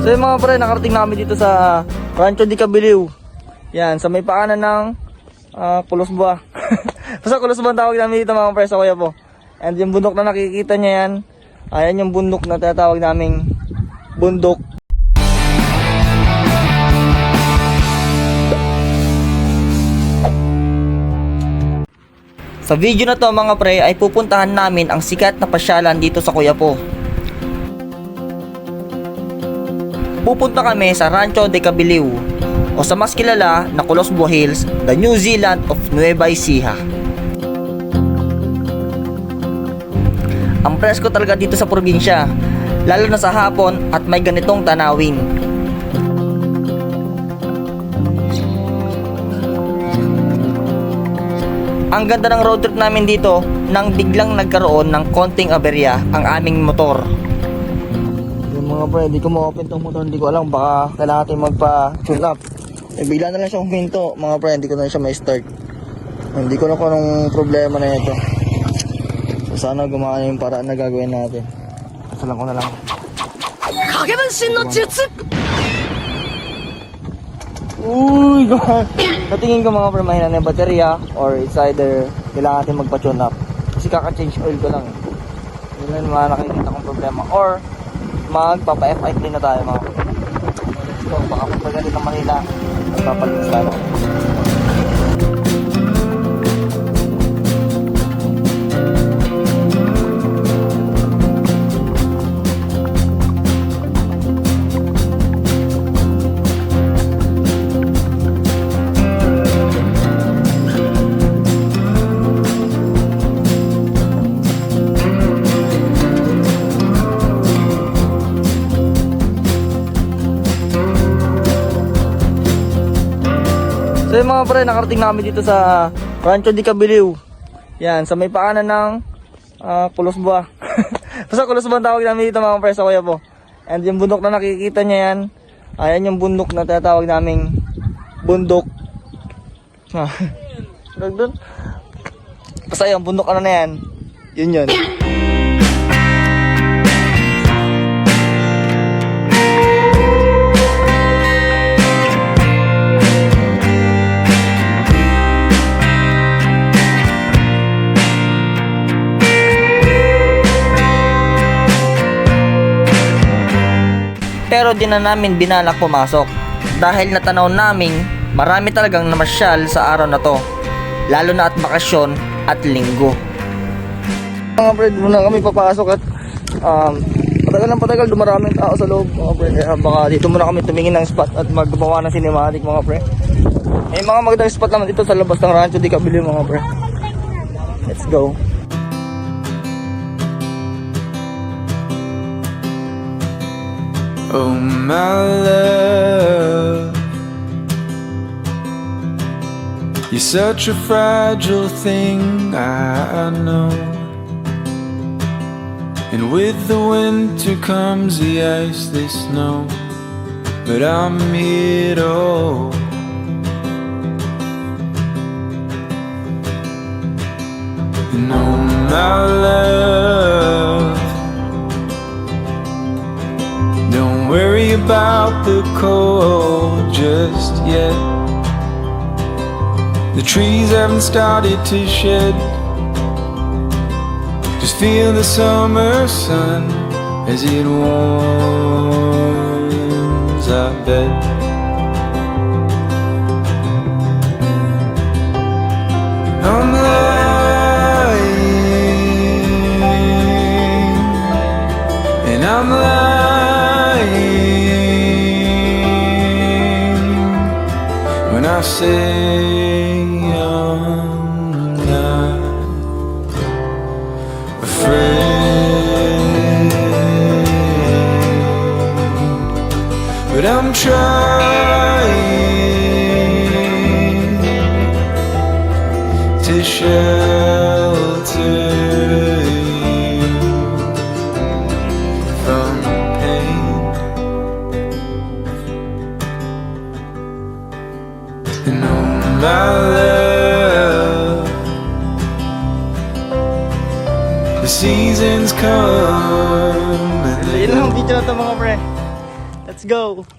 So yung mga pre, nakarating namin dito sa Rancho de Cabiliw. Yan, sa may paanan ng Kulusba. Basta Kulusba ang tawag namin dito mga pre, sa kuya po. And yung bundok na nakikita niya yan, ayan yung bundok na tinatawag naming bundok. Sa video na to mga pre ay pupuntahan namin ang sikat na pasyalan dito sa Kuya po. Pupunta kami sa Rancho de Cabiliw o sa mas kilala na Kulusba Hills, the New Zealand of Nueva Ecija. Ang presko talaga dito sa probinsya, lalo na sa hapon at may ganitong tanawin. Ang ganda ng road trip namin dito nang biglang nagkaroon ng konting aberya ang aming motor. Yung mga pre, hindi ko ma-open tong motor, hindi ko alam, baka kailangan natin magpa-tune up. Bigla na lang siya huminto mga pre, hindi ko na siya may-start. Hindi ko na kung anong problema na ito. So, sana gumawa na yung paraan na gagawin natin. Kasalan ko na lang. Kagebenshin no jutsu! Uy, God! Natingin ko mga pre, mahina na yung baterya or it's either kailangan natin magpa-tune up. Kasi kaka-change oil ko lang eh. Yun lang yung mga nakikita kong problema. Or magpapa-FI3 na tayo mga pre. Let's go, baka pagpagalit ng Manila magpapalinis tayo. So yung mga pre, nakarating namin dito sa Rancho de Cabiliw. Yan, sa may paanan ng Kulusba. Basta Kulusba ang tawag namin dito mga pre, sa kuya po. And yung bundok na nakikita niya yan, ayan yung bundok na tinatawag naming bundok. Doon. Basta yung bundok ano na yan, yun. Pero di na namin binalak pumasok dahil natanaw namin marami talagang namasyal sa araw na to, lalo na at bakasyon at linggo. Mga pre, muna kami papasok at patagal dumaraming tao sa loob mga pre, kaya baka dito muna kami tumingin ng spot at maggawa ng cinematic mga pre. May mga magandang spot naman dito sa labas ng Rancho de Cabiliw mga pre. Let's go. Oh my love, you're such a fragile thing, I know. And with the winter comes the ice, the snow, but I'm here to hold. And oh my love, don't worry about the cold just yet. The trees haven't started to shed. Just feel the summer sun as it warms our bed. I'm lying, and I'm lying when I say I'm not afraid, but I'm trying to shelter you from pain. And oh my love, the seasons come and So yun lang ang video na ito mga pre. Let's go!